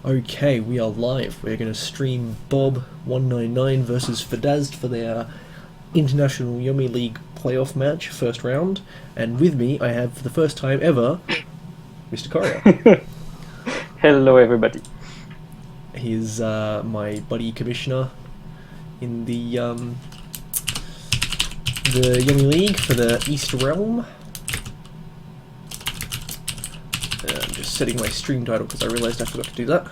Okay, we are live. We're going to stream Bob199 versus fodazd for their International Yummy League playoff match, first round. And with me, I have, for the first time ever, Mr. Corroyeur. Hello, everybody. He is my buddy commissioner in the Yummy League for the East Realm. I'm just setting my stream title because I realised I forgot to do that.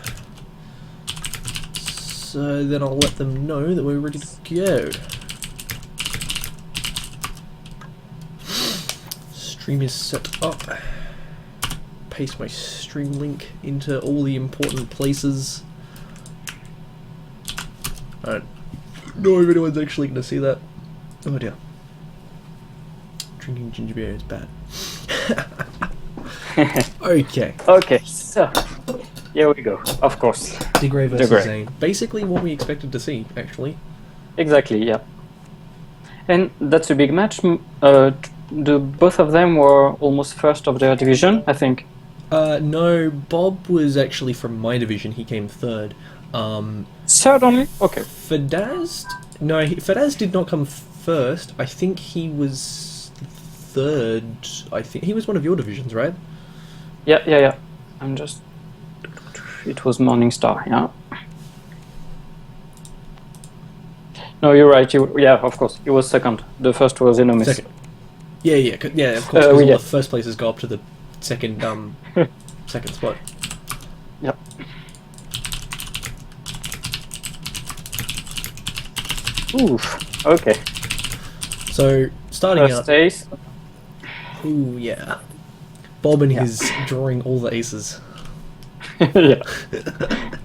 So then I'll let them know that we're ready to go. Stream is set up. Paste my stream link into all the important places. I don't know if anyone's actually going to see that. Oh dear. Drinking ginger beer is bad. Okay. Okay, so here we go. Of course. DeGray versus Zane. Basically what we expected to see, actually. Exactly, yeah. And that's a big match. Both of them were almost first of their division, I think. No, Bob was actually from my division. He came third. Third only? Okay. fodazd? No, fodazd did not come first. I think he was third. I think he was one of your divisions, right? Yeah. I'm just... It was Morningstar, yeah. No, you're right. Yeah, of course. He was second. The first was Enormous. Second. Yeah, of course. Because all yeah. the first places go up to the second, second spot. Yep. Oof. Okay. So starting First out. ace. Ooh, yeah. Bob and his drawing all the aces. Yeah.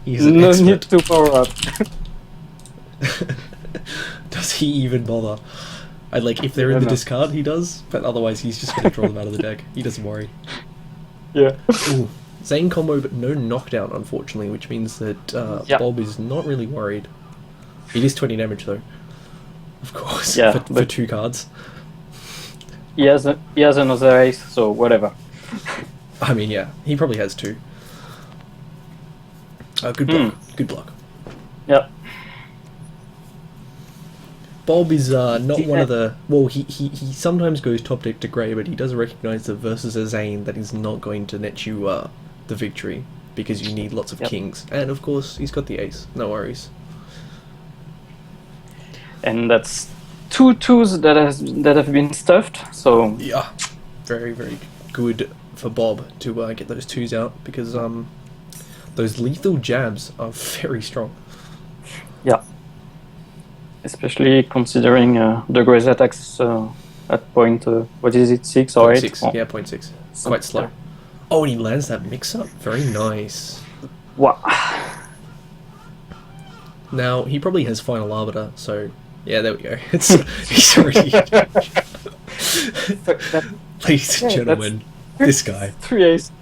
He's an No expert. need to power up. Does he even bother? If they're in the discard, he does, but otherwise he's just going to draw them out of the deck. He doesn't worry. Yeah. Ooh, Zane combo, but no knockdown, unfortunately, which means that Bob is not really worried. It is 20 damage, though. Of course, Yeah, for 2 cards. He has another ace, so whatever. I mean, yeah, he probably has 2. Good block. Good block. Yeah. Bob is not one of the... Well, he sometimes goes top deck to grey, but he does recognise that versus a Zane that is not going to net you the victory, because you need lots of kings. And, of course, he's got the ace. No worries. And that's 2 twos that have been stuffed, so... Yeah. Very, very good for Bob to get those 2s out, because those lethal jabs are very strong. Yeah. Especially considering the Grey's attacks at point, what is it, 6 or 8? 6, yeah, 0.6. Quite slow. Yeah. Oh, and he lands that mix-up. Very nice. Wow. Now, he probably has Final Arbiter, so... Yeah, there we go. He's already... Ladies and gentlemen, this guy. 3 aces.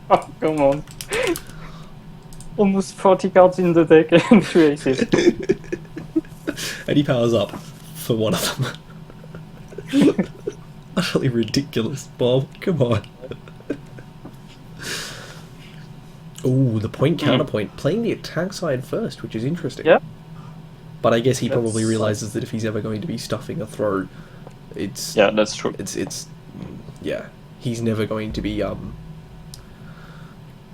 Oh, come on. Almost 40 cards in the deck and 3 aces. And he powers up for one of them. Utterly ridiculous, Bob. Come on. Ooh, the point counterpoint. Playing the attack side first, which is interesting. Yeah. But I guess he probably realizes that if he's ever going to be stuffing a throw, it's... Yeah, that's true. It's yeah. He's never going to be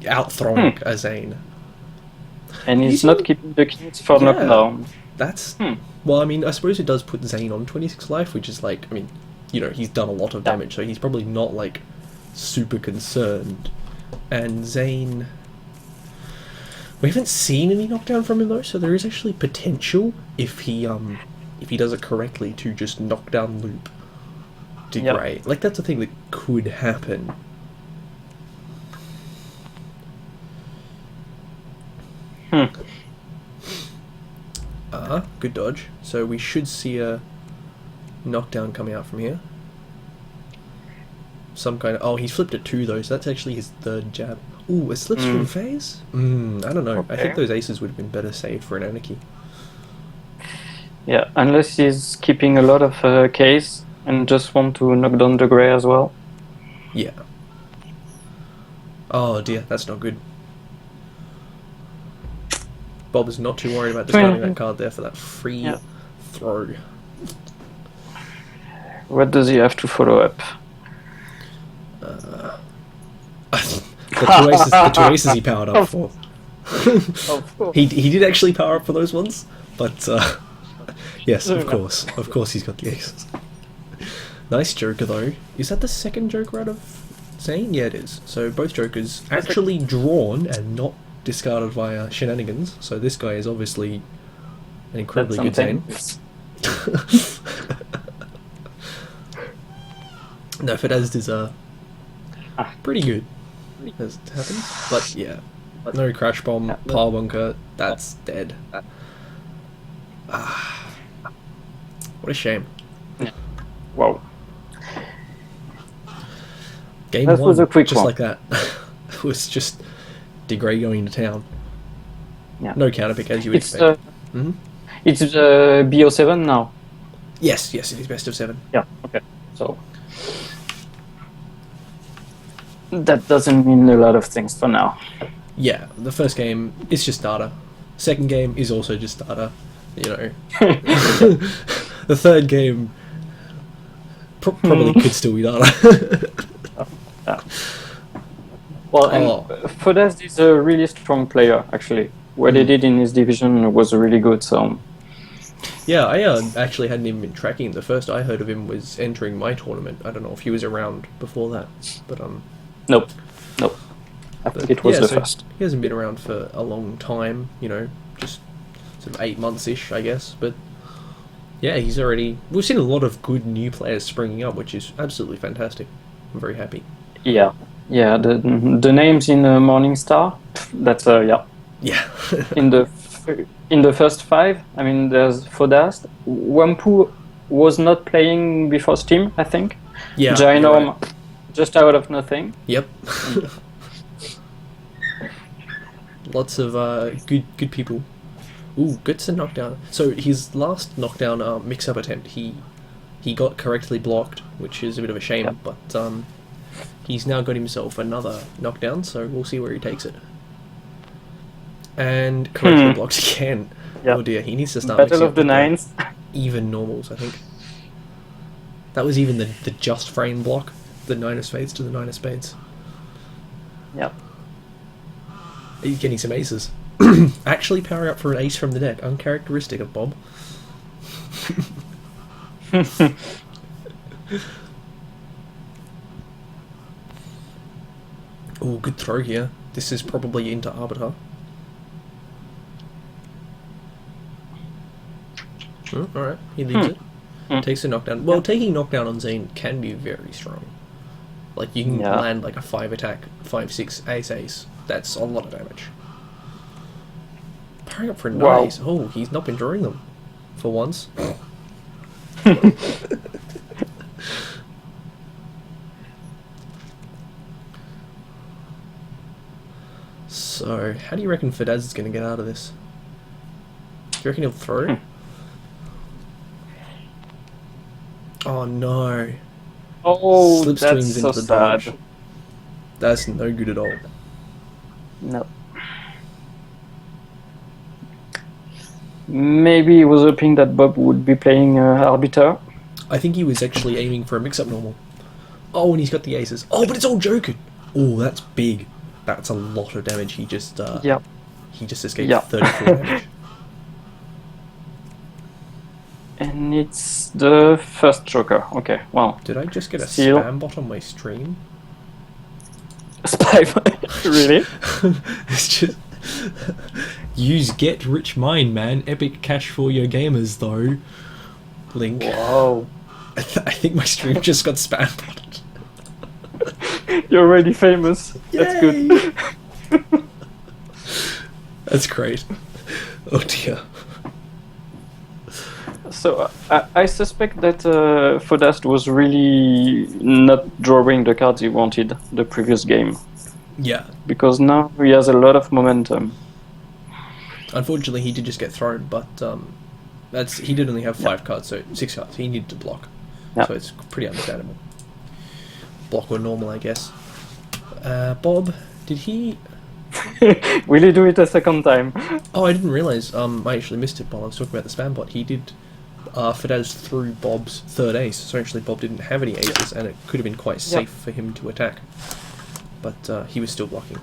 out-throwing a Zane. And he's not keeping the kings for knockdown. That's... Well, I mean, I suppose it does put Zane on 26 life, which is like... I mean, you know, he's done a lot of damage, so he's probably not, like, super concerned. And Zane... We haven't seen any knockdown from him, though, so there is actually potential, if he does it correctly, to just knock down loop DeGray. Like, that's a thing that could happen. Good dodge. So we should see a knockdown coming out from here. Some kind of... Oh, he's flipped it 2, though, so that's actually his 3rd jab. Ooh, a slipstream phase? I don't know. Okay. I think those aces would have been better saved for an anarchy. Yeah, unless he's keeping a lot of Ks and just want to knock down the grey as well. Yeah. Oh dear, that's not good. Bob is not too worried about discarding that card there for that free throw. What does he have to follow up? The two aces he powered up for. He did actually power up for those ones, but yes, of course he's got the aces. Nice Joker though. Is that the second Joker out of Zane? Yeah, it is. So both Jokers actually drawn and not discarded via shenanigans. So this guy is obviously an incredibly good Zane. No, fodazd is pretty good as it happens, but yeah, no crash bomb, pile bunker, that's dead. What a shame. Wow. Game that one, was a quick just one. like that. It was just DeGray going to town. Yeah. No counterpick as you would expect. It's BO7 now. Yes, it is best of 7. Yeah. Okay. So that doesn't mean a lot of things for now. Yeah, the first game is just data. Second game is also just data. You know, the third game probably could still be data. Well, and fodazd is a really strong player, actually. What he did in his division was really good, so... Yeah, I actually hadn't even been tracking. The first I heard of him was entering my tournament. I don't know if he was around before that, but Nope. I think it was the first. He hasn't been around for a long time, you know, just sort of 8 months-ish, I guess, but... Yeah, he's already... We've seen a lot of good new players springing up, which is absolutely fantastic. I'm very happy. Yeah, the names in Morningstar, that's, yeah. Yeah. in the first 5, I mean, there's fodazd. Wampu was not playing before Steam, I think. Yeah. Ginorm, just out of nothing. Yep. Lots of good people. Ooh, gets a knockdown. So his last knockdown mix-up attempt, he got correctly blocked, which is a bit of a shame, but he's now got himself another knockdown, so we'll see where he takes it. And correctly blocked again. Yep. Oh dear, he needs to start Battle of the Nines. Even normals, I think. That was even the just frame block, the 9 of spades to the 9 of spades. Yep. He's getting some aces. Actually powering up for an ace from the deck. Uncharacteristic of Bob. Oh, good throw here. This is probably into Arbiter. Alright, he leaves it. Takes a knockdown. Well, taking knockdown on Zane can be very strong. Like, you can land like a 5 attack, 5-6 ace. That's a lot of damage. Powering up for a nice. Oh, he's not been drawing them for once. So, how do you reckon fodazd is going to get out of this? Do you reckon he'll throw? Oh no. Oh, Slip that's swings so into the sad. dodge. That's no good at all. No. Maybe he was hoping that Bob would be playing Arbiter. I think he was actually aiming for a mix-up normal. Oh, and he's got the aces. Oh, but it's all joking. Oh, that's big. That's a lot of damage. He just he just escaped 34 damage. And it's the first Joker. Okay, wow. Did I just get a spam bot on my stream? Spam? Really? It's just... Use Get Rich Mine, man. Epic cash for your gamers, though. Link. Wow. I think my stream just got spam botted. You're already famous. Yay! That's good. That's great. Oh dear. So I suspect that fodazd was really not drawing the cards he wanted the previous game. Yeah. Because now he has a lot of momentum. Unfortunately, he did just get thrown, but he did only have 5 cards, so 6 cards. He needed to block, so it's pretty understandable. Block or normal, I guess. Bob, did he Will he do it a second time? Oh, I didn't realise. I actually missed it while I was talking about the spam bot. He did. Fodazd threw Bob's third ace, so actually Bob didn't have any aces, and it could have been quite safe for him to attack. But he was still blocking.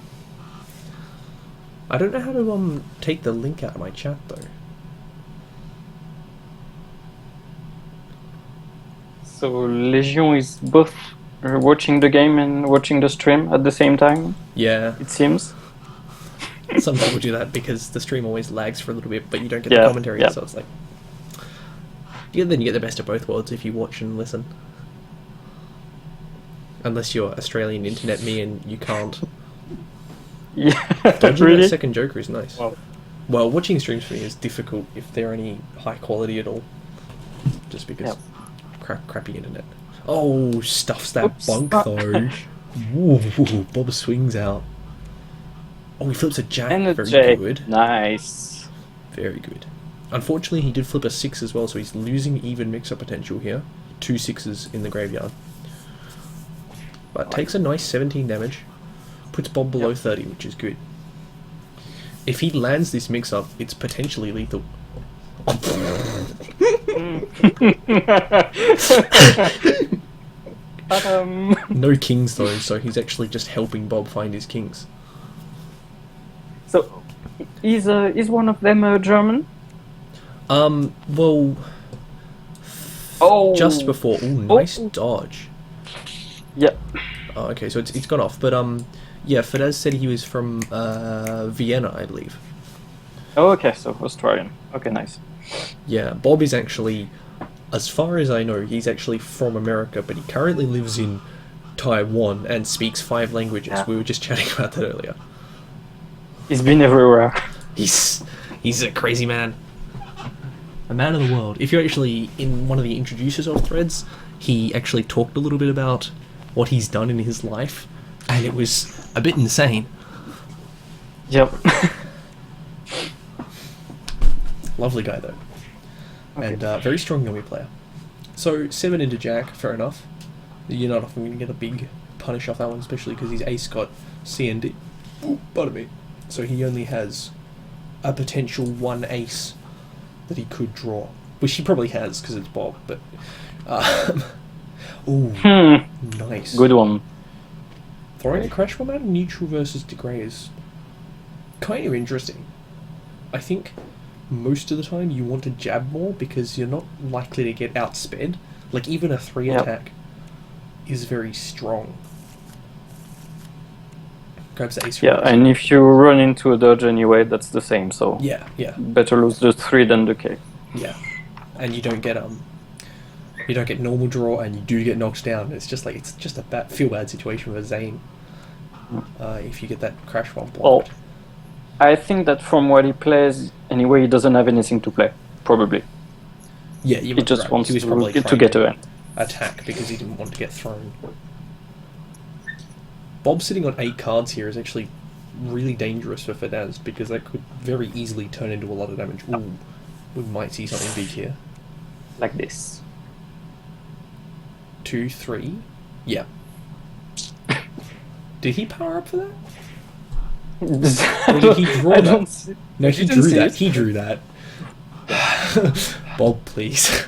I don't know how to take the link out of my chat though. So Legion is both watching the game and watching the stream at the same time. Yeah. It seems. Some people do that because the stream always lags for a little bit, but you don't get the commentary, so it's like... Yeah, then you get the best of both worlds if you watch and listen. Unless you're Australian internet me and you can't. Yeah, Dodging really? that second joker is nice. Wow. Well, watching streams for me is difficult if they're any high quality at all. Just because crappy internet. Oh, stuffs that bunk though. Ooh, Bob swings out. Oh, he flips a jack. And a Very jack. good. Nice. Very good. Unfortunately, he did flip a 6 as well, so he's losing even mix-up potential here. 2 6s in the graveyard. But takes a nice 17 damage. Puts Bob below 30, which is good. If he lands this mix-up, it's potentially lethal. No kings though, so he's actually just helping Bob find his kings. So, is one of them German? Well... Just before... Ooh, nice dodge. Yeah. Oh, okay, so it's gone off, but yeah, Fodazd said he was from Vienna, I believe. Oh, okay, so Australian. Okay, nice. Yeah, Bob is actually, as far as I know, he's actually from America, but he currently lives in Taiwan and speaks 5 languages. Yeah. We were just chatting about that earlier. He's been everywhere. He's a crazy man. A man of the world. If you're actually in one of the introducers of threads, he actually talked a little bit about what he's done in his life, and it was a bit insane. Yep. Lovely guy though. Okay. And very strong Yomi player. So 7 into Jack, fair enough. You're not often going to get a big punish off that one, especially because his ace got C and D. Ooh, pardon me. So he only has a potential 1 ace that he could draw, which he probably has because it's Bob. But ooh, nice. Good one. Throwing a crash bomb out of neutral versus Degray is kind of interesting. I think most of the time you want to jab more because you're not likely to get outsped. Like even a 3 attack is very strong. Grabs the ace. Yeah, and if you run into a dodge anyway, that's the same. So yeah. Better lose the 3 than the K. Yeah, and you don't get normal draw, and you do get knocked down. It's just a feel bad situation for Zane if you get that crash bomb blocked. Well, I think that from what he plays, anyway, he doesn't have anything to play. Probably. Yeah, he just wants to get to end. Attack because he didn't want to get thrown. Bob sitting on 8 cards here is actually really dangerous for Fodazd because that could very easily turn into a lot of damage. Ooh, we might see something big here. Like this. 2, 3. Yeah. Did he power up for that? Or did he draw that? No, he drew that. He drew that. Bob, please.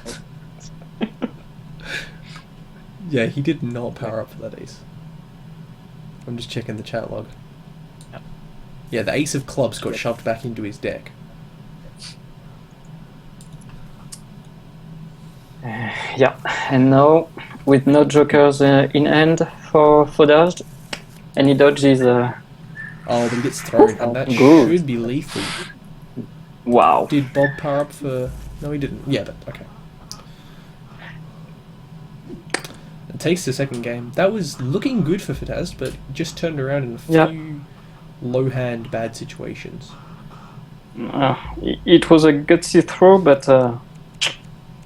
Yeah, he did not power up for that ace. I'm just checking the chat log. Yeah, the ace of clubs got shoved back into his deck. Yeah, and now with no jokers in hand for Fodazd, any dodge is oh, but he gets thrown, and that good. should be lethal. Wow. Did Bob power up for... No, he didn't. Yeah, but okay. It takes the second game. That was looking good for Fodazd, but just turned around in a few low-hand bad situations. It was a gutsy throw, but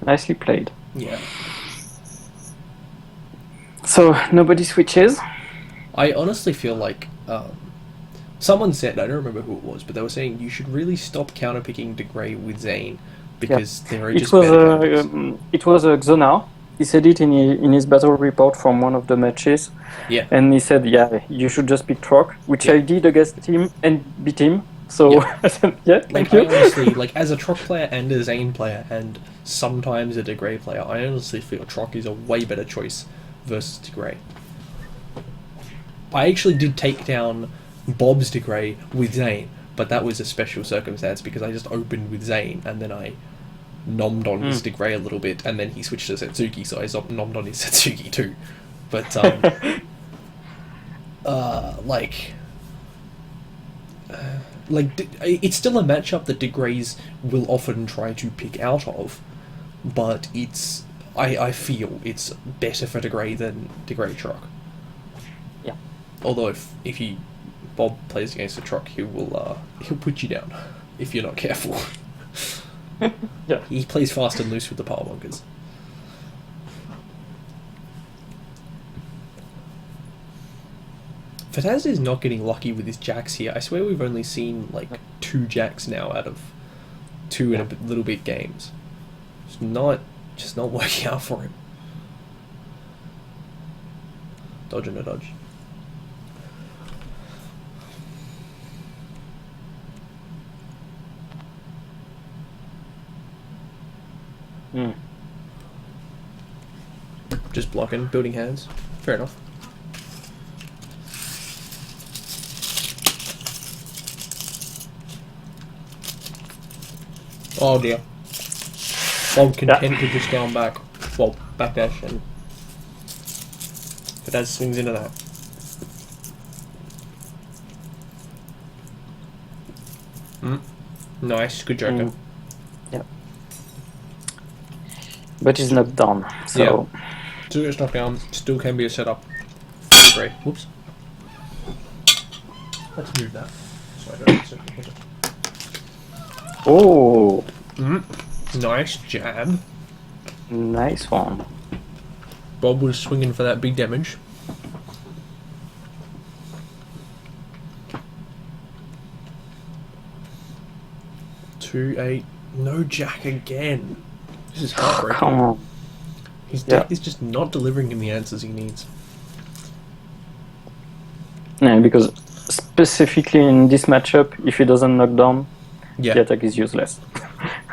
nicely played. Yeah. So, nobody switches? I honestly feel like... someone said, I don't remember who it was, but they were saying you should really stop counterpicking Degray with Zane because there are just better characters. It was a Xonar, he said it in his battle report from one of the matches, Yeah. and he said, "Yeah, you should just pick Troc," which Yeah. I did against him and beat him. So Yeah. I said, "Yeah, Like, thank I you." honestly, like, as a Troc player and a Zane player, and sometimes a Degrey player, I honestly feel Troc is a way better choice versus Degrey. I actually did take down Bob's Degrey with Zane, but that was a special circumstance because I just opened with Zane and then I nommed on his Degrey a little bit, and then he switched to Setsuki, so I nommed on his Setsuki too. But, it's still a matchup that Degreys will often try to pick out of, but I feel it's better for Degrey than Degrey Troc. Yeah. Although if Bob plays against a Troc, he'll put you down if you're not careful. Yeah. He plays fast and loose with the power bunkers. fodazd is not getting lucky with his jacks here. I swear we've only seen like 2 jacks now out of 2 in a little bit games. It's just not working out for him. Dodge and a dodge. Just blocking, building hands. Fair enough. Oh dear. Bob content to just go on back. Well, backdash and fodazd swings into that. Nice, good joker. Yeah. But he's not done, so... Yeah. Still gets knocked down, still can be a setup. Great. Whoops. Let's move that. So I don't hit it. Oh! Nice jab. Nice one. Bob was swinging for that big damage. Two, 8. No jack again. This is heartbreaking. Come on. His deck is just not delivering him the answers he needs. Yeah, because specifically in this matchup, if he doesn't knock down, Yeah. the attack is useless.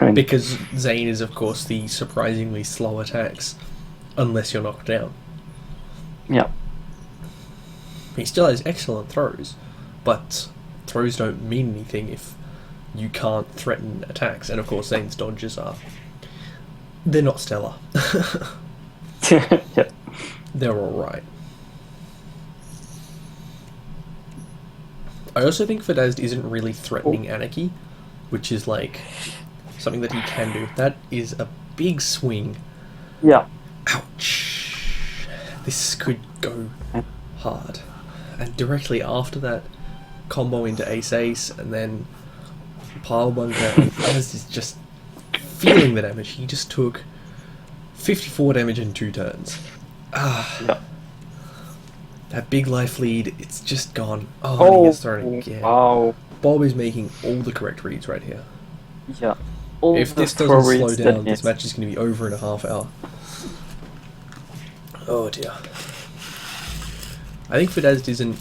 I mean, Because Zane is, of course, the surprisingly slow attacks, unless you're knocked down. yeah. He still has excellent throws, but throws don't mean anything if you can't threaten attacks. And of course, Zane's dodges they're not stellar. Yeah. They're alright. I also think fodazd isn't really threatening Anarchy, which is like something that he can do. That is a big swing. Yeah. Ouch. This could go hard. And directly after that, combo into ace-ace, and then pile bunker, and fodazd is just feeling the damage. He just took 54 damage in 2 turns. Yeah. That big life lead, it's just gone. Oh, and he gets thrown again. Wow. Bob is making all the correct reads right here. Yeah. All If the this doesn't slow reads down, that this it- match is going to be over in a half hour. Oh dear. I think fodazd isn't...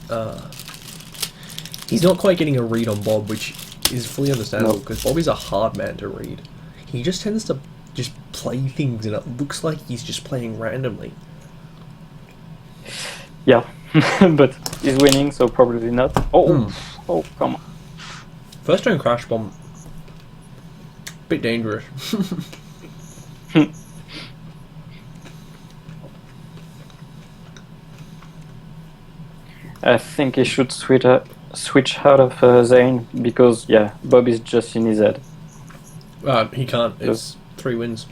he's not quite getting a read on Bob, which is fully understandable, because Bob is a hard man to read. He just tends to just play things, and it looks like he's just playing randomly. Yeah. But he's winning, so probably not. Oh, oh, come on. First turn crash bomb. Bit dangerous. I think he should switch out of Zane, because, yeah, Bob is just in his head. He can't. It's 3 wins.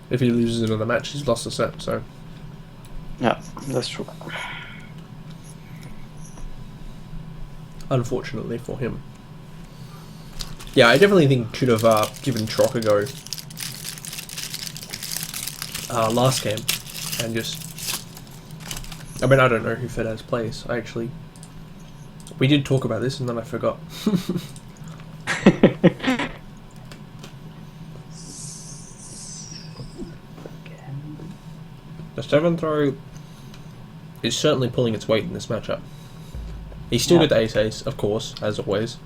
If he loses another match, he's lost the set, so... Yeah, that's true. Unfortunately for him. Yeah, I definitely think should have given Troc a go last game, and just... I mean, I don't know who fodazd plays, actually. We did talk about this, and then I forgot. 7 throw is certainly pulling its weight in this matchup. He's still got the ace-ace, of course, as always.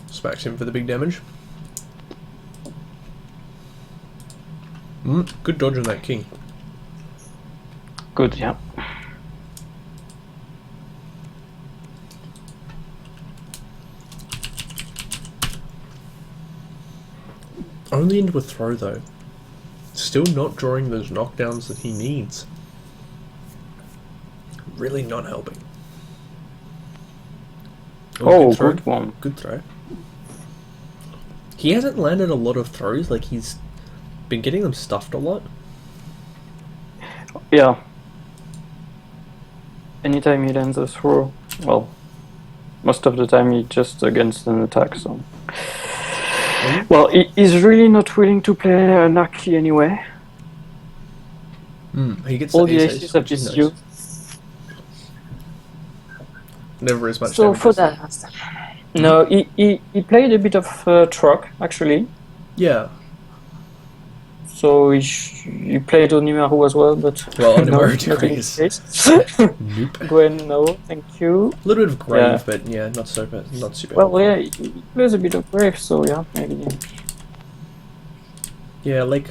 Smacks him for the big damage. Good dodge on that king. Good, yeah. Only into a throw though. Still not drawing those knockdowns that he needs. Really not helping. Oh, good one. Good throw. He hasn't landed a lot of throws, like he's been getting them stuffed a lot. Yeah. Anytime he lands a throw, well, most of the time he just against an attack, so... Well, he's really not willing to play Naki anyway. He gets all the aces of his view. Never as much. So fodazd. No, he played a bit of truck actually. Yeah. So he played Onimaru as well, but well, no, Onimaru not in his case. Nope. Gwen, no, thank you. A little bit of grave, but yeah, not super. Well, yeah, he plays a bit of grave, so yeah, maybe. Yeah, like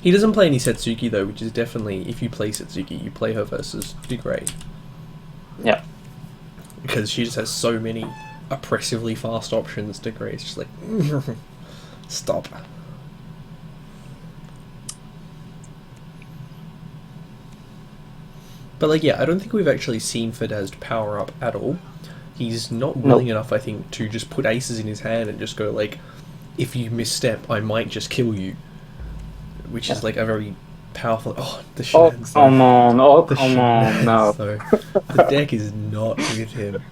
he doesn't play any Setsuki though, which is definitely, if you play Setsuki, you play her versus Degrade. Yeah. Because she just has so many oppressively fast options. Degrade is just like stop. But like, yeah, I don't think we've actually seen fodazd power up at all. He's not willing enough, I think, to just put aces in his hand and just go like, if you misstep, I might just kill you. Which is like a very powerful... Oh, the shenanigans. Oh, come on. Oh, come on. No. So, the deck is not with him.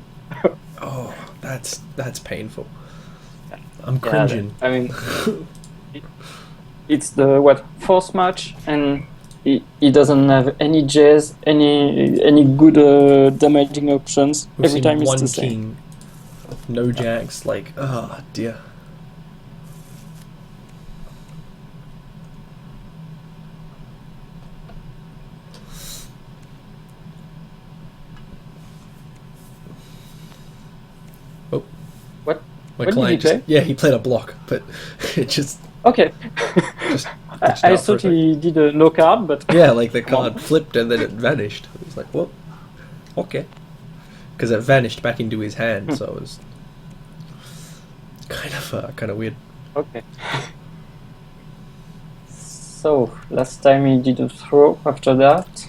Oh, that's painful. I'm cringing. I mean, it's the, fourth match, and he doesn't have any jazz, any good damaging options. We've Every seen time it's one the same. king, no jacks, like, oh dear. Oh. What? My What client did he play? Yeah, he played a block, but it just... Okay. just I thought he did a no card, but... Yeah, like the card flipped and then it vanished. It was like, what? Okay. Because it vanished back into his hand, so it was kind of weird. Okay. So, last time he did a throw after that.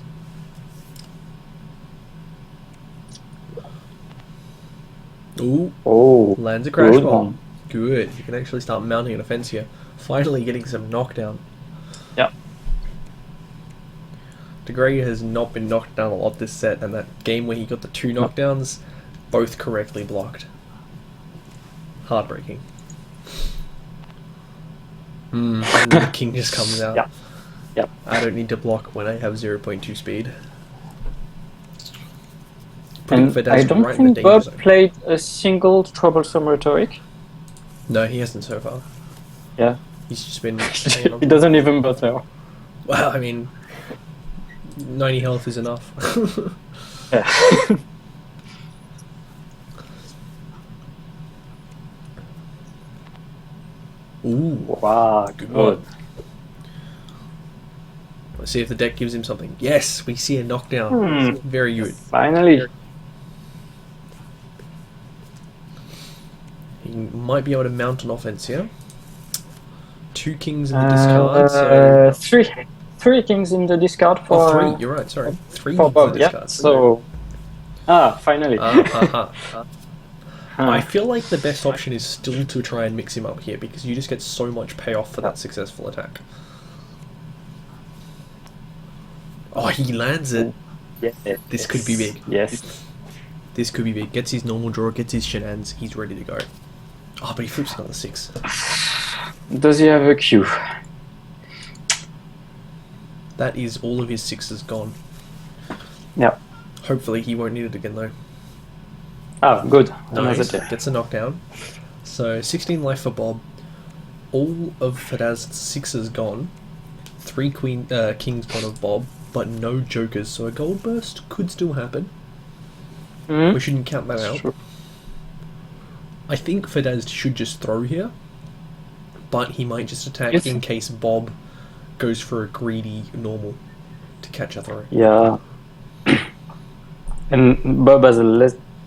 Ooh. Oh. Lands a crash good ball. one. Good. You can actually start mounting an offense here. Finally getting some knockdown. Yeah. Degrade has not been knocked down a lot this set, and that game where he got the 2 knockdowns, both correctly blocked. Heartbreaking. And then the king just comes out. Yeah. Yeah. I don't need to block when I have 0.2 speed. And I don't think Bob played a single troublesome rhetoric. No, he hasn't so far. Yeah. He's just been... He doesn't even bother. Well, I mean... 90 health is enough. Yeah. Ooh. Wow, Good one. Let's see if the deck gives him something. Yes, we see a knockdown. Very good. Finally. He might be able to mount an offense here. 2 kings in the discard, so... Three kings in the discard for... Oh, 3, you're right, sorry. 3 for in Bob, the discard. yeah, so... finally. I feel like the best option is still to try and mix him up here, because you just get so much payoff for that successful attack. Oh, he lands it. Yeah. This could be big. Yes. This could be big. Gets his normal draw, gets his shenanigans, he's ready to go. Oh, but he flips another 6. Does he have a Q? That is all of his 6s gone. Yeah. Hopefully he won't need it again though. Ah, good. Nice. Another day. Gets a knockdown. So 16 life for Bob. All of fodazd's sixes gone. 3 kings gone of Bob, but no jokers. So a gold burst could still happen. We shouldn't count that out. Sure. I think fodazd should just throw here, but he might just attack in case Bob goes for a greedy normal to catch a throw. Yeah. And Bob has a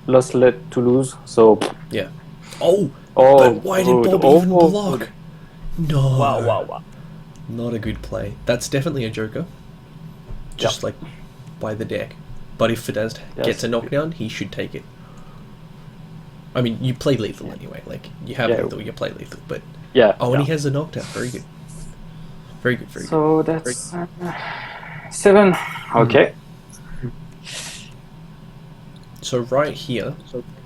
lost leg to lose, so... Yeah. Oh! Oh, but why did Bob even block? Good. No. Wow. Not a good play. That's definitely a joker. Just like by the deck. But if fodazd gets a knockdown, he should take it. I mean, you play lethal anyway. Like, you have lethal, you play lethal. But and he has a knockdown. Very good. Very good. So that's 7. Okay. So right here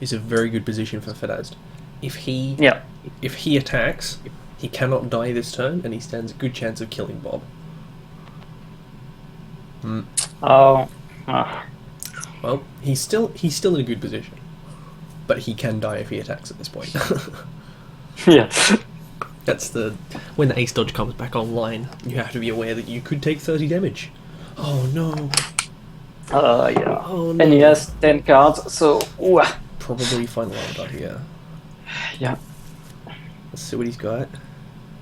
is a very good position for fodazd. If he attacks, he cannot die this turn, and he stands a good chance of killing Bob. Well, he's still in a good position, but he can die if he attacks at this point. That's when the ace dodge comes back online. You have to be aware that you could take 30 damage. Oh no. Oh, no. And he has 10 cards, so probably final order here. Yeah. Let's see what he's got.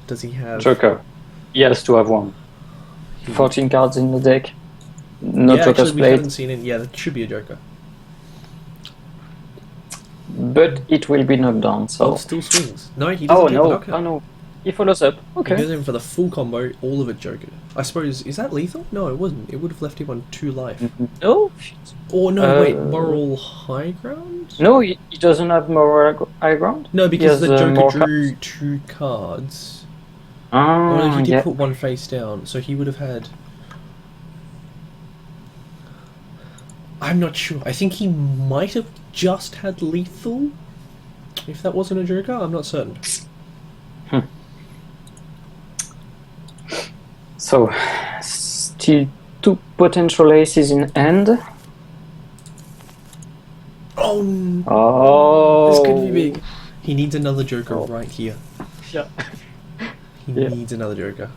Does he have Joker? He has to have one. 14 cards in the deck. No jokers we played. haven't seen it. Yeah, that should be a joker. But it will be knocked down, so... Oh, still swings. No, he doesn't take the knockout. Oh no. He follows up. Okay. He goes in for the full combo, all of it joker. I suppose, is that lethal? No, it wasn't. It would have left him on 2 life. No. Or no, wait, moral high ground? No, he doesn't have moral high ground. No, because the joker drew 2 cards. Well, he did put 1 face down, so he would have had... I'm not sure. I think he might have just had lethal. If that wasn't a joker, I'm not certain. So, still 2 potential aces in hand. Oh, this could be big. He needs another joker right here. Yeah. He needs another joker.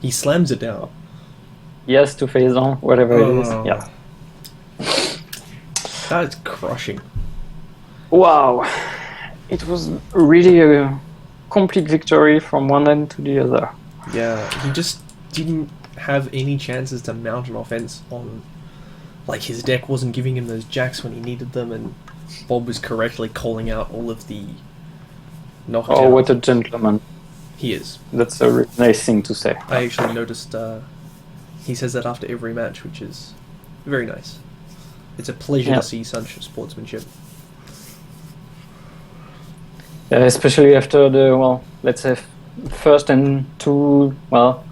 He slams it down. He has to phase on, whatever it is. Yeah. That is crushing. Wow. It was really a complete victory from one end to the other. Yeah, he just didn't have any chances to mount an offense on... Like, his deck wasn't giving him those jacks when he needed them, and Bob was correctly calling out all of the knockdowns. Oh, what a gentleman. He is. That's a really nice thing to say. I actually noticed he says that after every match, which is very nice. It's a pleasure to see such sportsmanship. Especially after the, let's say, first and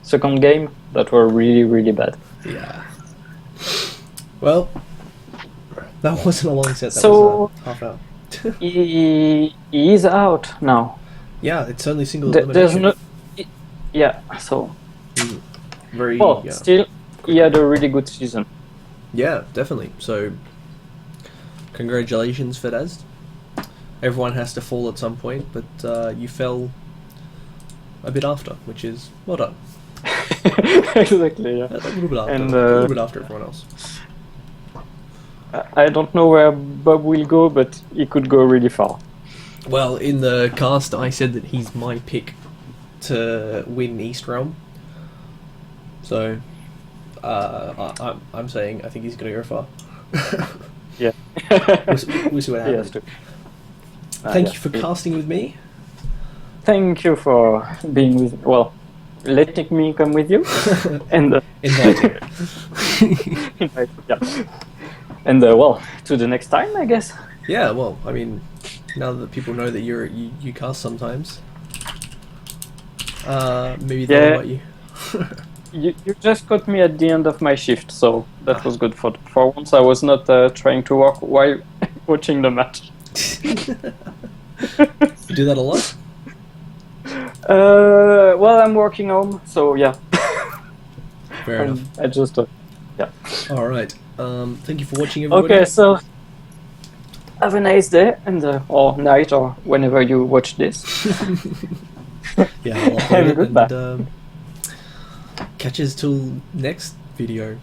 second game that were really, really bad. Yeah. Well, that wasn't a long set, that so, was half hour. he is out now. Yeah, it's only single elimination. There's no... so... Very... still, he had a really good season. Yeah, definitely. So, congratulations, fodazd. Everyone has to fall at some point, but you fell a bit after, which is well done. Exactly, yeah. A little bit after, a little bit after everyone else. I don't know where Bob will go, but he could go really far. Well, in the cast, I said that he's my pick to win East Realm. So, I'm saying I think he's going to go far. Yeah. We'll see what happens. Thank you for casting with me. Thank you for being with... letting me come with you. And inviting. Yeah. And to the next time, I guess. Yeah, well, I mean, now that people know that you cast sometimes, maybe they'll invite you. You just got me at the end of my shift, so that was good. For once, I was not trying to work while watching the match. You do that a lot? I'm working home, so yeah. Fair enough. I just... Alright. Thank you for watching, everybody. Okay, so... have a nice day and or night or whenever you watch this. Yeah, I'll upload And it goodbye. and catch us till next video.